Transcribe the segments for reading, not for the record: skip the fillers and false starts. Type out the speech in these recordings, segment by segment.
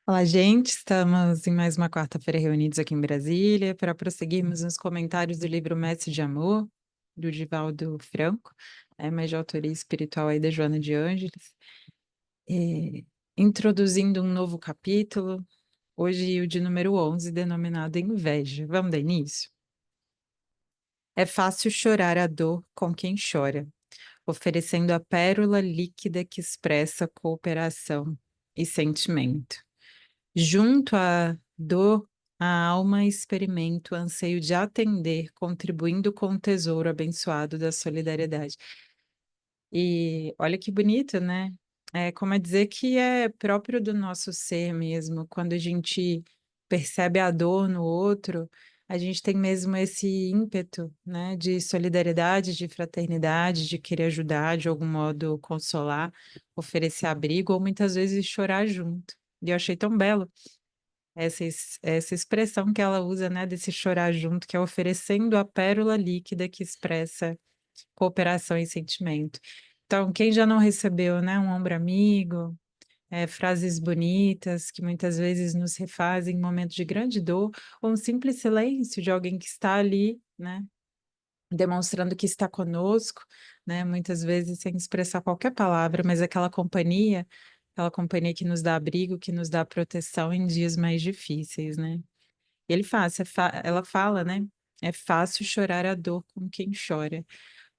Olá, gente. Estamos em mais uma quarta-feira reunidos aqui em Brasília para prosseguirmos nos comentários do livro Mestre de Amor, do Divaldo Franco, mas de autoria espiritual aí da Joana de Ângeles. É, introduzindo um novo capítulo, hoje o de número 11, denominado Inveja. Vamos dar início? É fácil chorar a dor com quem chora, oferecendo a pérola líquida que expressa cooperação e sentimento. Junto à dor, a alma experimenta o anseio de atender, contribuindo com o tesouro abençoado da solidariedade. E olha que bonito, né? É como é dizer que é próprio do nosso ser mesmo. Quando a gente percebe a dor no outro, a gente tem mesmo esse ímpeto, né, de solidariedade, de fraternidade, de querer ajudar, de algum modo consolar, oferecer abrigo ou muitas vezes chorar junto. E eu achei tão belo essa expressão que ela usa, né, desse chorar junto, que é oferecendo a pérola líquida que expressa cooperação e sentimento. Então, quem já não recebeu, né, um ombro amigo, frases bonitas que muitas vezes nos refazem em momentos de grande dor, ou um simples silêncio de alguém que está ali, né, demonstrando que está conosco, né, muitas vezes sem expressar qualquer palavra, mas aquela companhia que nos dá abrigo, que nos dá proteção em dias mais difíceis, né? E ele faz, ela fala, né? É fácil chorar a dor com quem chora,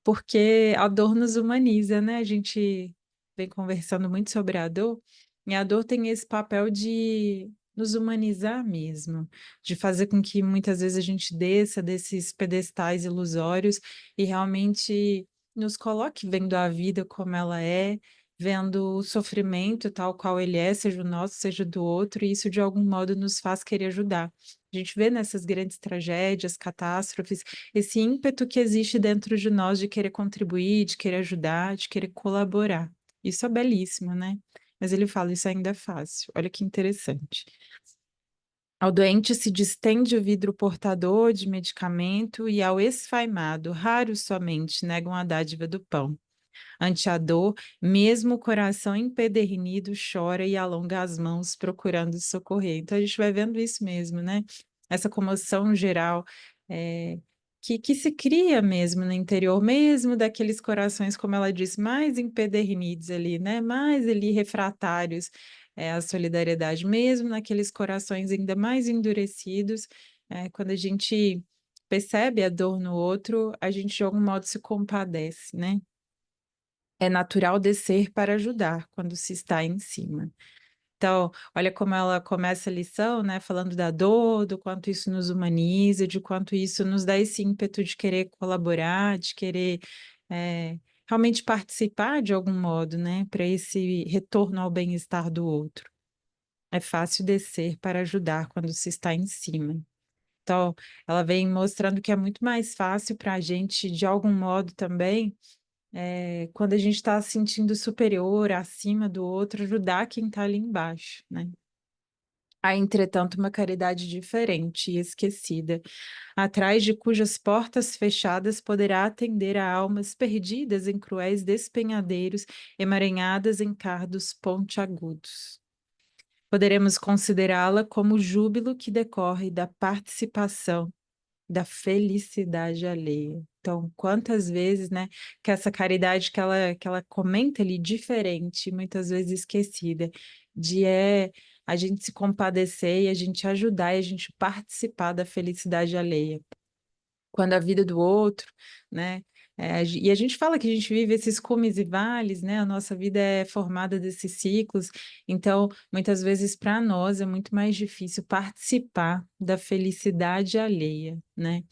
porque a dor nos humaniza, né? A gente vem conversando muito sobre a dor, e a dor tem esse papel de nos humanizar mesmo, de fazer com que muitas vezes a gente desça desses pedestais ilusórios e realmente nos coloque vendo a vida como ela é, vendo o sofrimento tal qual ele é, seja o nosso, seja do outro, e isso de algum modo nos faz querer ajudar. A gente vê nessas grandes tragédias, catástrofes, esse ímpeto que existe dentro de nós de querer contribuir, de querer ajudar, de querer colaborar. Isso é belíssimo, né? Mas ele fala, isso ainda é fácil. Olha que interessante. Ao doente se distende o vidro portador de medicamento e ao esfaimado, raros somente negam a dádiva do pão. Ante a dor, mesmo o coração empedernido chora e alonga as mãos procurando socorrer. Então a gente vai vendo isso mesmo, né? Essa comoção geral que se cria mesmo no interior, mesmo daqueles corações, como ela disse, mais empedernidos ali, né? Mais ali refratários à solidariedade, mesmo naqueles corações ainda mais endurecidos, quando a gente percebe a dor no outro, a gente de algum modo se compadece, né? É natural descer para ajudar quando se está em cima. Então, olha como ela começa a lição, né, falando da dor, do quanto isso nos humaniza, de quanto isso nos dá esse ímpeto de querer colaborar, de querer é, realmente participar de algum modo, né, para esse retorno ao bem-estar do outro. É fácil descer para ajudar quando se está em cima. Então, ela vem mostrando que é muito mais fácil para a gente, de algum modo também quando a gente está se sentindo superior, acima do outro, ajudar quem está ali embaixo, né? Há, entretanto, uma caridade diferente e esquecida, atrás de cujas portas fechadas poderá atender a almas perdidas em cruéis despenhadeiros, emaranhadas em cardos pontiagudos. Poderemos considerá-la como o júbilo que decorre da participação da felicidade alheia. Então, quantas vezes, né, que essa caridade que ela comenta ali diferente, muitas vezes esquecida, de a gente se compadecer e a gente ajudar e a gente participar da felicidade alheia quando a vida do outro, né? E a gente fala que a gente vive esses cumes e vales, né? A nossa vida é formada desses ciclos, então muitas vezes para nós é muito mais difícil participar da felicidade alheia, né?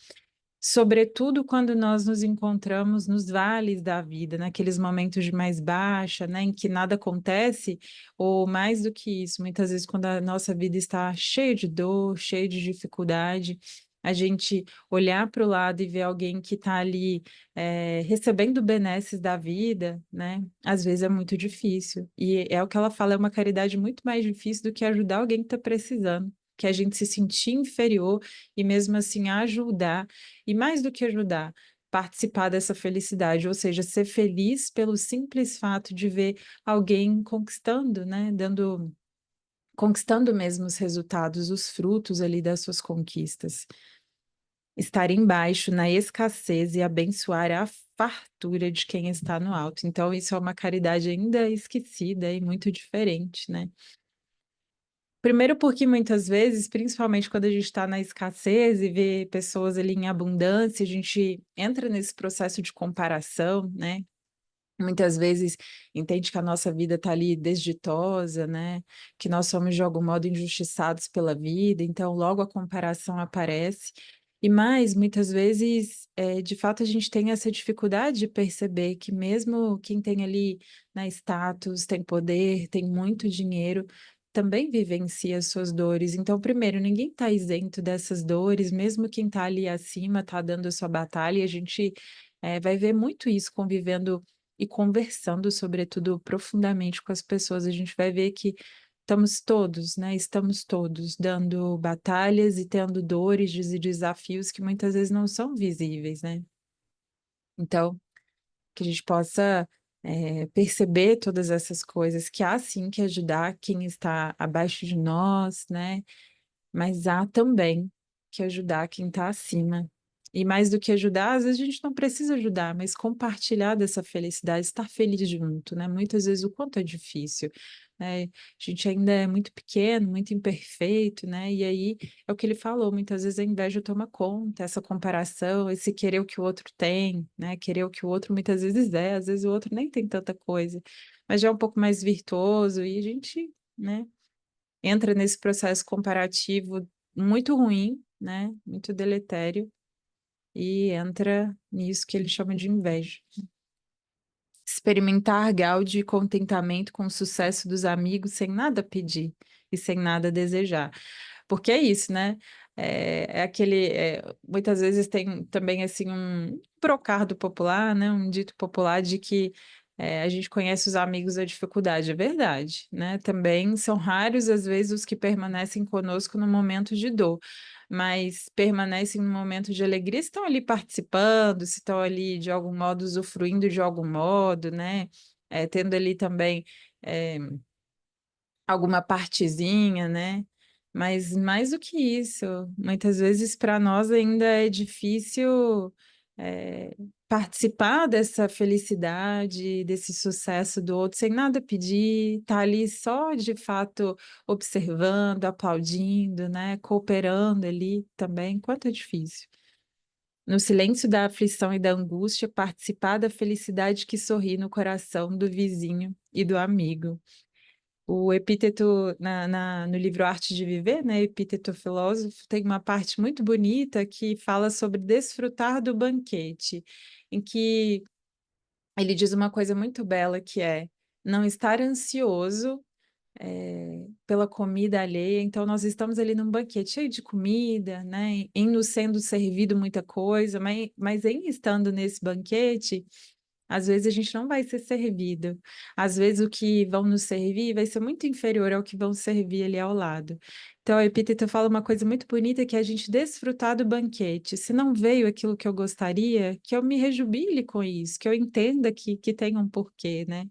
Sobretudo quando nós nos encontramos nos vales da vida, naqueles momentos de mais baixa, né, em que nada acontece, ou mais do que isso, muitas vezes quando a nossa vida está cheia de dor, cheia de dificuldade, a gente olhar para o lado e ver alguém que está ali recebendo benesses da vida, né, às vezes é muito difícil. E é o que ela fala, é uma caridade muito mais difícil do que ajudar alguém que está precisando, que a gente se sentir inferior e mesmo assim ajudar e mais do que ajudar, participar dessa felicidade, ou seja, ser feliz pelo simples fato de ver alguém conquistando, né, conquistando mesmo os resultados, os frutos ali das suas conquistas. Estar embaixo na escassez e abençoar a fartura de quem está no alto. Então, isso é uma caridade ainda esquecida e muito diferente, né? Primeiro porque muitas vezes, principalmente quando a gente está na escassez e vê pessoas ali em abundância, a gente entra nesse processo de comparação, né? Muitas vezes entende que a nossa vida está ali desditosa, né? Que nós somos de algum modo injustiçados pela vida, então logo a comparação aparece. E mais, muitas vezes, de fato, a gente tem essa dificuldade de perceber que mesmo quem tem ali, né, status, tem poder, tem muito dinheiro, também vivencia as suas dores. Então, primeiro, ninguém está isento dessas dores, mesmo quem está ali acima está dando a sua batalha, e a gente vai ver muito isso convivendo e conversando, sobretudo, profundamente com as pessoas, a gente vai ver que estamos todos, né? Estamos todos dando batalhas e tendo dores e desafios que muitas vezes não são visíveis, né? Então, que a gente possa perceber todas essas coisas, que há sim que ajudar quem está abaixo de nós, né? Mas há também que ajudar quem está acima. E mais do que ajudar, às vezes a gente não precisa ajudar, mas compartilhar dessa felicidade, estar feliz junto, né? Muitas vezes o quanto é difícil, né? A gente ainda é muito pequeno, muito imperfeito, né? E aí é o que ele falou, muitas vezes a inveja toma conta, essa comparação, esse querer o que o outro tem, né? Querer o que o outro muitas vezes é, às vezes o outro nem tem tanta coisa, mas já é um pouco mais virtuoso e a gente, né? Entra nesse processo comparativo muito ruim, né? Muito deletério, e entra nisso que ele chama de inveja. Experimentar grau de contentamento com o sucesso dos amigos sem nada pedir e sem nada desejar. Porque é isso, né? Muitas vezes tem também assim um brocardo popular, né? Um dito popular de que a gente conhece os amigos da dificuldade, é verdade, né? Também são raros às vezes os que permanecem conosco no momento de dor, mas permanecem no momento de alegria, estão ali participando, se estão ali de algum modo usufruindo de algum modo, né? Tendo ali também é, alguma partezinha, né? Mas mais do que isso, muitas vezes para nós ainda é difícil é, participar dessa felicidade, desse sucesso do outro, sem nada pedir, tá ali só de fato observando, aplaudindo, né? Cooperando ali também, quanto é difícil. No silêncio da aflição e da angústia, participar da felicidade que sorri no coração do vizinho e do amigo. O epíteto no livro Arte de Viver, né, Epíteto Filósofo, tem uma parte muito bonita que fala sobre desfrutar do banquete, em que ele diz uma coisa muito bela que é não estar ansioso pela comida alheia. Então, nós estamos ali num banquete cheio de comida, né, em nos sendo servido muita coisa, mas em estando nesse banquete, às vezes a gente não vai ser servido. Às vezes o que vão nos servir vai ser muito inferior ao que vão servir ali ao lado. Então, a Epíteto fala uma coisa muito bonita que é a gente desfrutar do banquete. Se não veio aquilo que eu gostaria, que eu me rejubile com isso, que eu entenda que tem um porquê, né?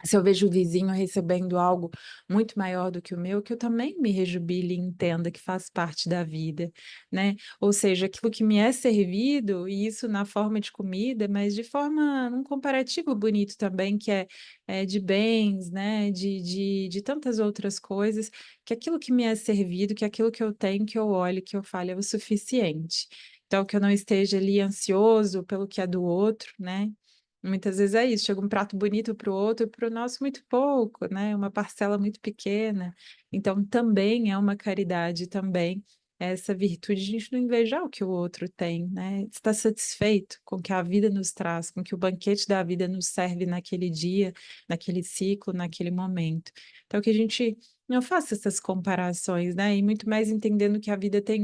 Se eu vejo o vizinho recebendo algo muito maior do que o meu, que eu também me rejubile e entenda que faz parte da vida, né? Ou seja, aquilo que me é servido, e isso na forma de comida, mas de forma, um comparativo bonito também, que é de bens, né? De tantas outras coisas, que aquilo que me é servido, que aquilo que eu tenho, que eu olho, que eu falo, é o suficiente. Então, que eu não esteja ali ansioso pelo que é do outro, né? Muitas vezes é isso, chega um prato bonito para o outro, para o nosso muito pouco, né? Uma parcela muito pequena. Então, também é uma caridade, também é essa virtude de a gente não invejar o que o outro tem, né? Estar satisfeito com o que a vida nos traz, com o que o banquete da vida nos serve naquele dia, naquele ciclo, naquele momento. Então, que a gente não faça essas comparações, né? E muito mais entendendo que a vida tem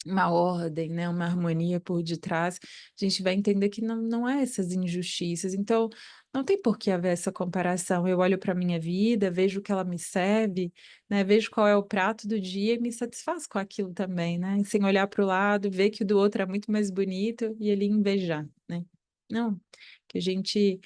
uma ordem, né, uma harmonia por detrás, a gente vai entender que não é essas injustiças. Então, não tem por que haver essa comparação. Eu olho para a minha vida, vejo o que ela me serve, né, vejo qual é o prato do dia e me satisfaço com aquilo também, né, sem olhar para o lado, ver que o do outro é muito mais bonito e ele invejar, né. Não, que a gente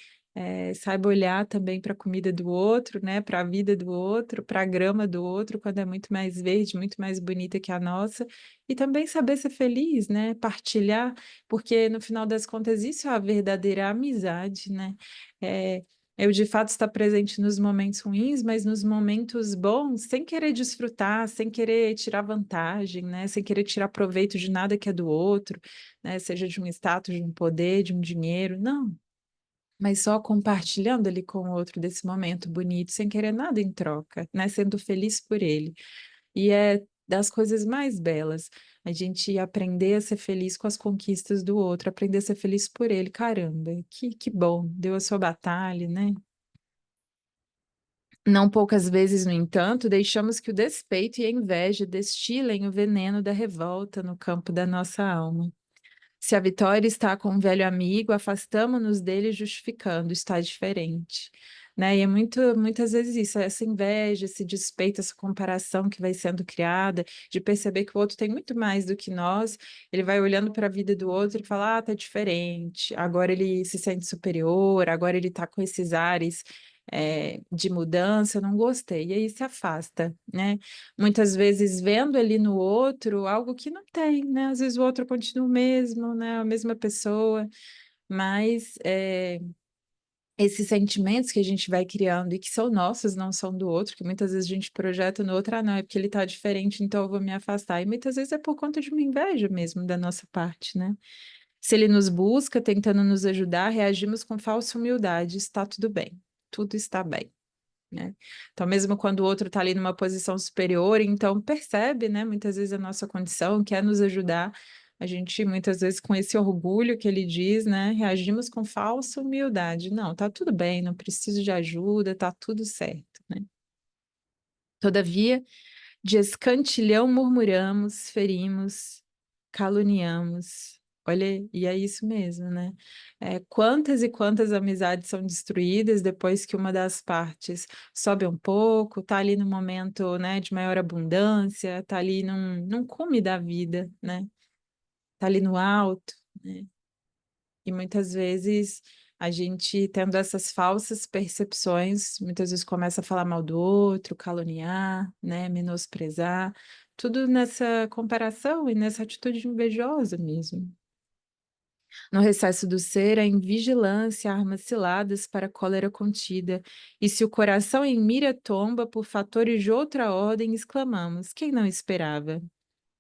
saiba olhar também para a comida do outro, né, para a vida do outro, para a grama do outro, quando é muito mais verde, muito mais bonita que a nossa, e também saber ser feliz, né? Partilhar, porque no final das contas isso é a verdadeira amizade, né? É, eu de fato estar presente nos momentos ruins, mas nos momentos bons, sem querer desfrutar, sem querer tirar vantagem, né? Sem querer tirar proveito de nada que é do outro, né? Seja de um status, de um poder, de um dinheiro, não. Mas só compartilhando ali com o outro desse momento bonito, sem querer nada em troca, né? Sendo feliz por ele. E é das coisas mais belas a gente aprender a ser feliz com as conquistas do outro, aprender a ser feliz por ele. Caramba, que bom, deu a sua batalha, né? Não poucas vezes, no entanto, deixamos que o despeito e a inveja destilem o veneno da revolta no campo da nossa alma. Se a vitória está com um velho amigo, afastamo-nos dele justificando, está diferente. Né? E é muitas vezes isso, essa inveja, esse despeito, essa comparação que vai sendo criada, de perceber que o outro tem muito mais do que nós, ele vai olhando para a vida do outro e fala, ah, tá diferente, agora ele se sente superior, agora ele tá com esses ares, de mudança, eu não gostei, e aí se afasta, né? Muitas vezes vendo ali no outro algo que não tem, né? Às vezes o outro continua o mesmo, né? A mesma pessoa, mas esses sentimentos que a gente vai criando e que são nossos, não são do outro, que muitas vezes a gente projeta no outro, ah, não, é porque ele tá diferente, então eu vou me afastar. E muitas vezes é por conta de uma inveja mesmo da nossa parte, né? Se ele nos busca, tentando nos ajudar, reagimos com falsa humildade, está tudo bem, tudo está bem, né? Então, mesmo quando o outro está ali numa posição superior, então percebe, né, muitas vezes a nossa condição, quer nos ajudar, a gente muitas vezes com esse orgulho que ele diz, né, reagimos com falsa humildade. Não, tá tudo bem, não preciso de ajuda, tá tudo certo, né? Todavia, de escantilhão murmuramos, ferimos, caluniamos. Olha, e é isso mesmo, né? Quantas e quantas amizades são destruídas depois que uma das partes sobe um pouco, tá ali no momento, né, de maior abundância, tá ali num cume da vida, né? Tá ali no alto, né? E muitas vezes a gente tendo essas falsas percepções, muitas vezes começa a falar mal do outro, caluniar, né, menosprezar, tudo nessa comparação e nessa atitude invejosa mesmo. No recesso do ser, a invigilância, armas ciladas para a cólera contida, e se o coração em mira tomba por fatores de outra ordem, exclamamos: quem não esperava?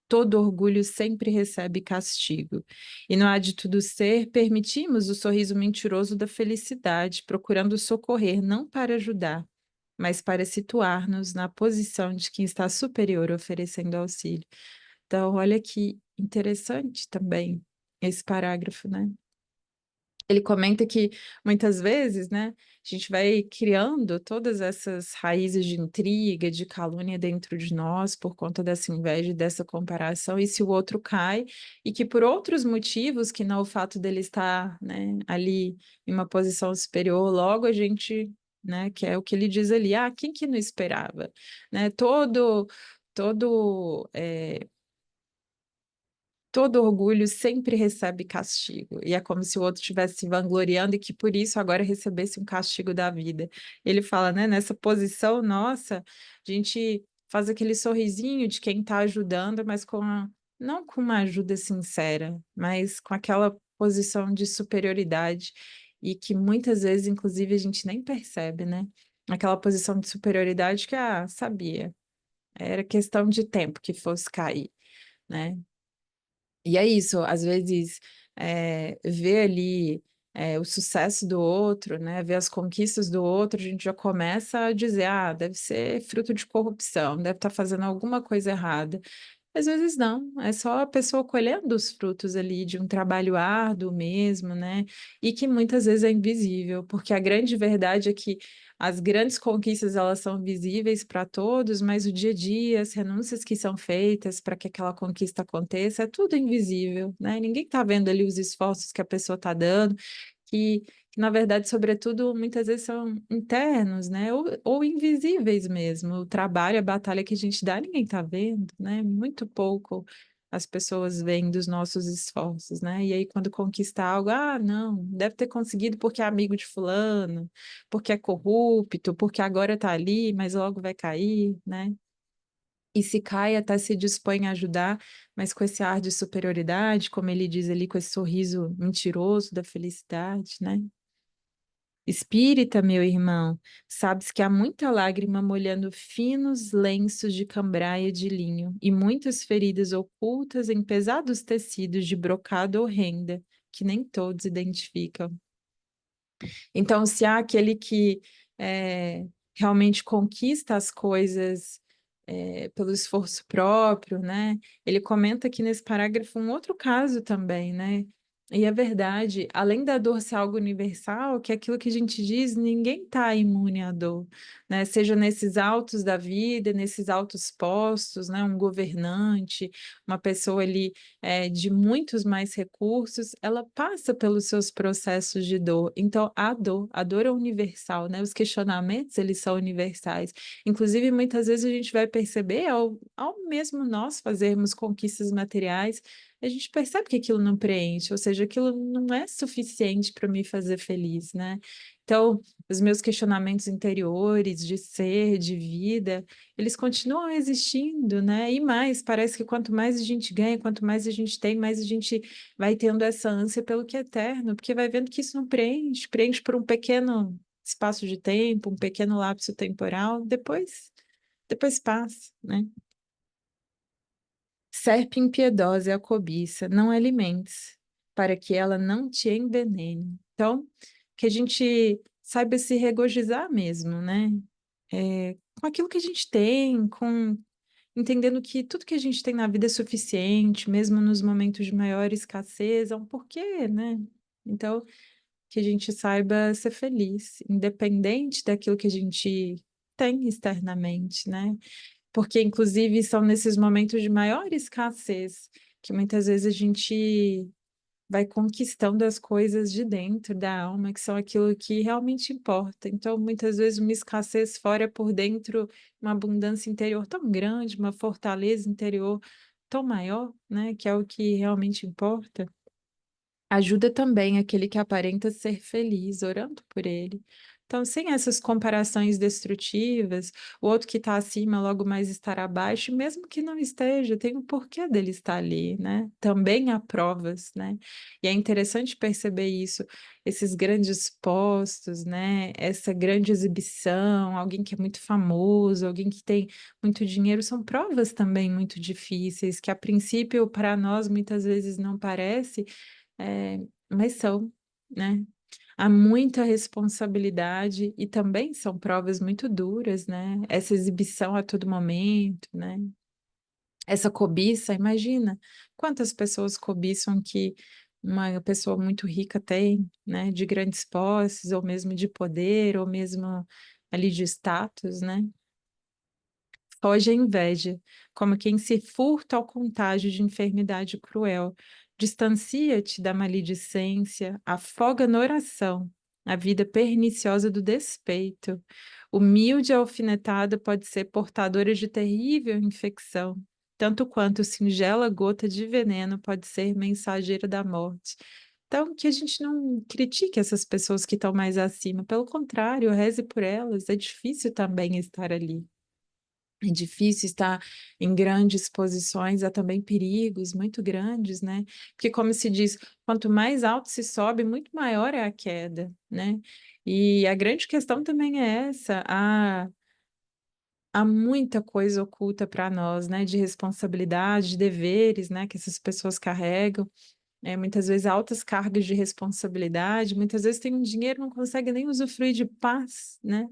Todo orgulho sempre recebe castigo. E no ádito do ser, permitimos o sorriso mentiroso da felicidade, procurando socorrer não para ajudar, mas para situar-nos na posição de quem está superior oferecendo auxílio. Então, olha que interessante também esse parágrafo, né? Ele comenta que muitas vezes, né, a gente vai criando todas essas raízes de intriga, de calúnia dentro de nós por conta dessa inveja e dessa comparação, e se o outro cai, e que por outros motivos, que não o fato dele estar, né, ali em uma posição superior, logo a gente, né, que é o que ele diz ali, ah, quem que não esperava, né, todo orgulho sempre recebe castigo, e é como se o outro estivesse se vangloriando e que por isso agora recebesse um castigo da vida. Ele fala, né, nessa posição nossa, a gente faz aquele sorrisinho de quem está ajudando, mas não com uma ajuda sincera, mas com aquela posição de superioridade e que muitas vezes, inclusive, a gente nem percebe, né? Aquela posição de superioridade que, ah, sabia, era questão de tempo que fosse cair, né? E é isso, às vezes, ver ali o sucesso do outro, né, ver as conquistas do outro, a gente já começa a dizer, ah, deve ser fruto de corrupção, deve estar fazendo alguma coisa errada. Às vezes não, é só a pessoa colhendo os frutos ali de um trabalho árduo mesmo, né? E que muitas vezes é invisível, porque a grande verdade é que as grandes conquistas elas são visíveis para todos, mas o dia a dia, as renúncias que são feitas para que aquela conquista aconteça, é tudo invisível, né? Ninguém está vendo ali os esforços que a pessoa está dando, que na verdade, sobretudo, muitas vezes são internos, né? Ou invisíveis mesmo. O trabalho, a batalha que a gente dá, ninguém está vendo, né? Muito pouco as pessoas veem dos nossos esforços, né? E aí, quando conquista algo, ah, não, deve ter conseguido porque é amigo de fulano, porque é corrupto, porque agora está ali, mas logo vai cair, né? E se cai, até se dispõe a ajudar, mas com esse ar de superioridade, como ele diz ali, com esse sorriso mentiroso da felicidade, né? Espírita, meu irmão, sabes que há muita lágrima molhando finos lenços de cambraia de linho e muitas feridas ocultas em pesados tecidos de brocado ou renda, que nem todos identificam. Então, se há aquele que é, realmente conquista as coisas pelo esforço próprio, né? Ele comenta aqui nesse parágrafo um outro caso também, né? E é verdade, além da dor ser algo universal, que é aquilo que a gente diz, ninguém está imune à dor, né? Seja nesses altos da vida, nesses altos postos, né? Um governante, uma pessoa ali de muitos mais recursos, ela passa pelos seus processos de dor. Então, a dor é universal, né? Os questionamentos, eles são universais. Inclusive, muitas vezes a gente vai perceber, ao mesmo nós fazermos conquistas materiais, a gente percebe que aquilo não preenche, ou seja, aquilo não é suficiente para me fazer feliz, né? Então, os meus questionamentos interiores de ser, de vida, eles continuam existindo, né? E mais, parece que quanto mais a gente ganha, quanto mais a gente tem, mais a gente vai tendo essa ânsia pelo que é eterno, porque vai vendo que isso não preenche, preenche por um pequeno espaço de tempo, um pequeno lapso temporal, depois passa, né? Serpe impiedosa é a cobiça, não alimentes, para que ela não te envenene. Então, que a gente saiba se regozijar mesmo, né? Com aquilo que a gente tem, com entendendo que tudo que a gente tem na vida é suficiente, mesmo nos momentos de maior escassez, é um porquê, né? Então, que a gente saiba ser feliz, independente daquilo que a gente tem externamente, né? Porque, inclusive, são nesses momentos de maior escassez que muitas vezes a gente vai conquistando as coisas de dentro da alma, que são aquilo que realmente importa. Então, muitas vezes, uma escassez fora por dentro, uma abundância interior tão grande, uma fortaleza interior tão maior, né, que é o que realmente importa. Ajuda também aquele que aparenta ser feliz, orando por ele. Então, sem essas comparações destrutivas, o outro que está acima logo mais estará abaixo, mesmo que não esteja, tem um porquê dele estar ali, né? Também há provas, né? E é interessante perceber isso, esses grandes postos, né? Essa grande exibição, alguém que é muito famoso, alguém que tem muito dinheiro, são provas também muito difíceis, que a princípio, para nós, muitas vezes não parece é, mas são, né? Há muita responsabilidade e também são provas muito duras, né? Essa exibição a todo momento, né? Essa cobiça, imagina quantas pessoas cobiçam que uma pessoa muito rica tem, né? De grandes posses, ou mesmo de poder, ou mesmo ali de status, né? Foge a inveja, como quem se furta ao contágio de enfermidade cruel. Distancia-te da maledicência, afoga na oração a vida perniciosa do despeito. Humilde alfinetada pode ser portadora de terrível infecção, tanto quanto singela gota de veneno pode ser mensageira da morte. Então, que a gente não critique essas pessoas que estão mais acima, pelo contrário, reze por elas, é difícil também estar ali. É difícil estar em grandes posições, há também perigos muito grandes, né? Porque, como se diz, quanto mais alto se sobe, muito maior é a queda, né? E a grande questão também é essa: há muita coisa oculta para nós, né? De responsabilidade, de deveres, né? Que essas pessoas carregam. Muitas vezes altas cargas de responsabilidade, muitas vezes tem um dinheiro, não consegue nem usufruir de paz, né?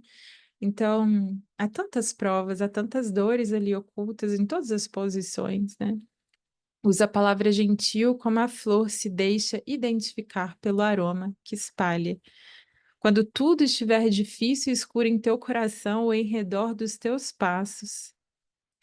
Então, há tantas provas, há tantas dores ali ocultas em todas as posições, né? Usa a palavra gentil como a flor se deixa identificar pelo aroma que espalha. Quando tudo estiver difícil e escuro em teu coração ou em redor dos teus passos,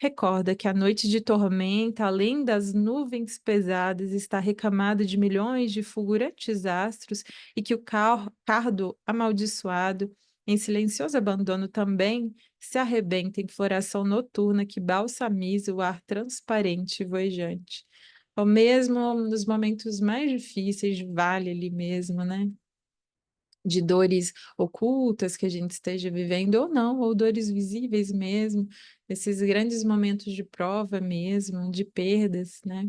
recorda que a noite de tormenta, além das nuvens pesadas, está recamada de milhões de fulgurantes astros e que o cardo amaldiçoado, em silencioso abandono também, se arrebenta em floração noturna que balsamiza o ar transparente e vojante. Ou mesmo nos momentos mais difíceis, vale ali mesmo, né? De dores ocultas que a gente esteja vivendo ou não, ou dores visíveis mesmo, esses grandes momentos de prova mesmo, de perdas, né?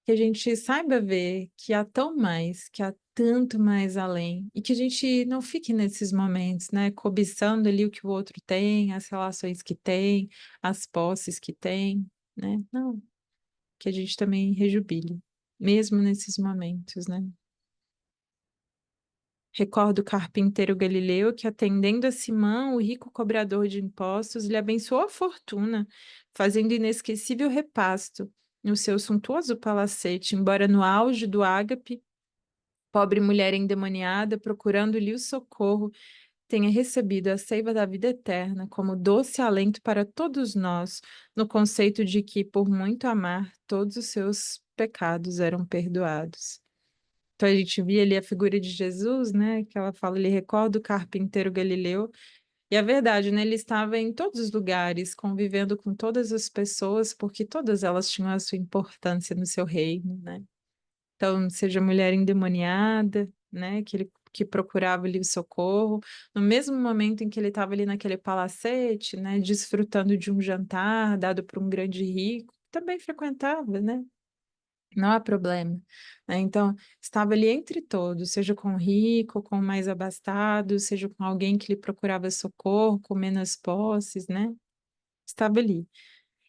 Que a gente saiba ver que há tão mais, que há tanto mais além, e que a gente não fique nesses momentos, né? Cobiçando ali o que o outro tem, as relações que tem, as posses que tem, né? Não, que a gente também rejubile, mesmo nesses momentos, né? Recordo o carpinteiro Galileu que, atendendo a Simão, o rico cobrador de impostos, lhe abençoou a fortuna, fazendo inesquecível repasto no seu suntuoso palacete, embora no auge do ágape, pobre mulher endemoniada, procurando-lhe o socorro, tenha recebido a seiva da vida eterna como doce alento para todos nós, no conceito de que, por muito amar, todos os seus pecados eram perdoados. Então a gente via ali a figura de Jesus, né? Que ela fala, ele recorda o carpinteiro Galileu. E a verdade, né? Ele estava em todos os lugares, convivendo com todas as pessoas, porque todas elas tinham a sua importância no seu reino, né? Então, seja mulher endemoniada, né? Que procurava ali o socorro, no mesmo momento em que ele estava ali naquele palacete, né? Desfrutando de um jantar dado por um grande rico, também frequentava, né? Não há problema, né? Então, estava ali entre todos, seja com o rico, com o mais abastado, seja com alguém que lhe procurava socorro, com menos posses, né? Estava ali.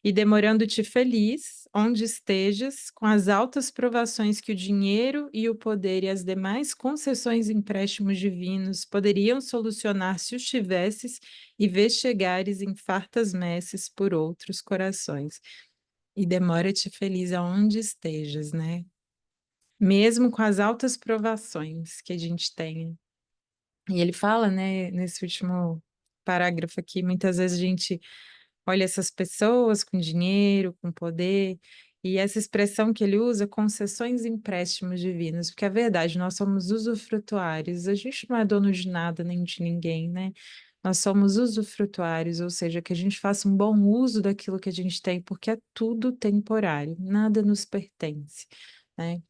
E demorando-te feliz, onde estejas, com as altas provações que o dinheiro e o poder e as demais concessões e empréstimos divinos poderiam solucionar se os tivesses, e vês chegares em fartas messes por outros corações. E demora-te feliz aonde estejas, né? Mesmo com as altas provações que a gente tem. E ele fala, né, nesse último parágrafo aqui, muitas vezes a gente olha essas pessoas com dinheiro, com poder, e essa expressão que ele usa, concessões e empréstimos divinos, porque é verdade, nós somos usufrutuários, a gente não é dono de nada nem de ninguém, né? Nós somos usufrutuários, ou seja, que a gente faça um bom uso daquilo que a gente tem, porque é tudo temporário, nada nos pertence, né?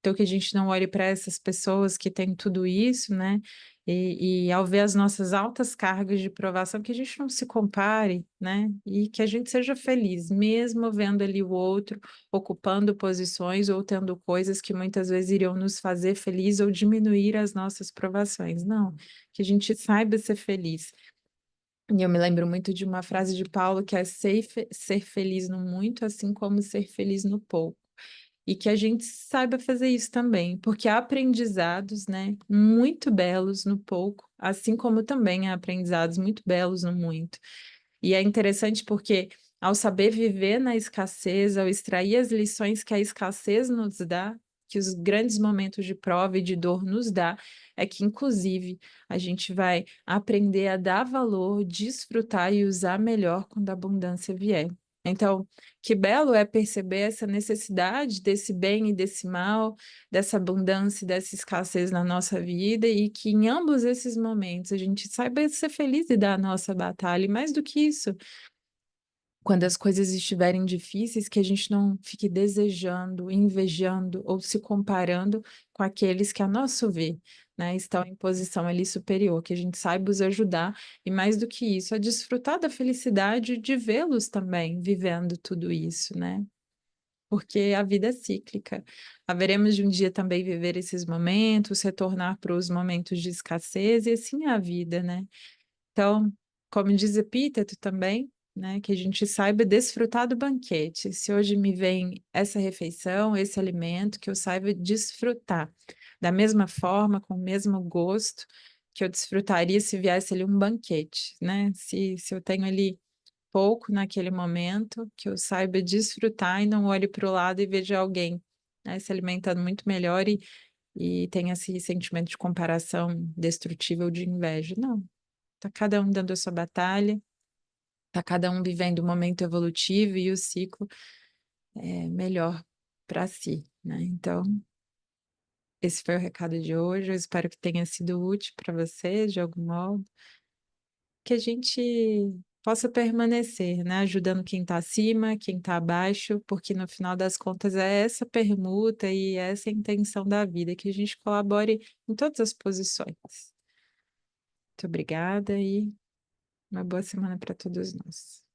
Então, que a gente não olhe para essas pessoas que têm tudo isso, né? E ao ver as nossas altas cargas de provação, que a gente não se compare, né? E que a gente seja feliz, mesmo vendo ali o outro ocupando posições ou tendo coisas que muitas vezes iriam nos fazer feliz ou diminuir as nossas provações. Não, que a gente saiba ser feliz. E eu me lembro muito de uma frase de Paulo que é ser feliz no muito, assim como ser feliz no pouco. E que a gente saiba fazer isso também, porque há aprendizados, né, muito belos no pouco, assim como também há aprendizados muito belos no muito. E é interessante porque, ao saber viver na escassez, ao extrair as lições que a escassez nos dá, que os grandes momentos de prova e de dor nos dá, é que, inclusive, a gente vai aprender a dar valor, desfrutar e usar melhor quando a abundância vier. Então, que belo é perceber essa necessidade desse bem e desse mal, dessa abundância e dessa escassez na nossa vida, e que em ambos esses momentos a gente saiba ser feliz e dar a nossa batalha, e mais do que isso, quando as coisas estiverem difíceis, que a gente não fique desejando, invejando ou se comparando com aqueles que, a nosso ver, né, estão em posição ali superior, que a gente saiba os ajudar e, mais do que isso, a desfrutar da felicidade de vê-los também vivendo tudo isso, né? Porque a vida é cíclica. Haveremos de um dia também viver esses momentos, retornar para os momentos de escassez, e assim é a vida, né? Então, como diz Epíteto também, né, que a gente saiba desfrutar do banquete. Se hoje me vem essa refeição, esse alimento, que eu saiba desfrutar da mesma forma, com o mesmo gosto que eu desfrutaria se viesse ali um banquete, né? Se eu tenho ali pouco naquele momento, que eu saiba desfrutar e não olhe para o lado e veja alguém, né, se alimentando muito melhor e tenha esse sentimento de comparação destrutível de inveja. Não, tá cada um dando a sua batalha, tá cada um vivendo o momento evolutivo e o ciclo é melhor para si, né? Então, esse foi o recado de hoje. Eu espero que tenha sido útil para você, de algum modo, que a gente possa permanecer, né? Ajudando quem está acima, quem está abaixo, porque no final das contas é essa permuta e essa a intenção da vida, que a gente colabore em todas as posições. Muito obrigada e uma boa semana para todos nós.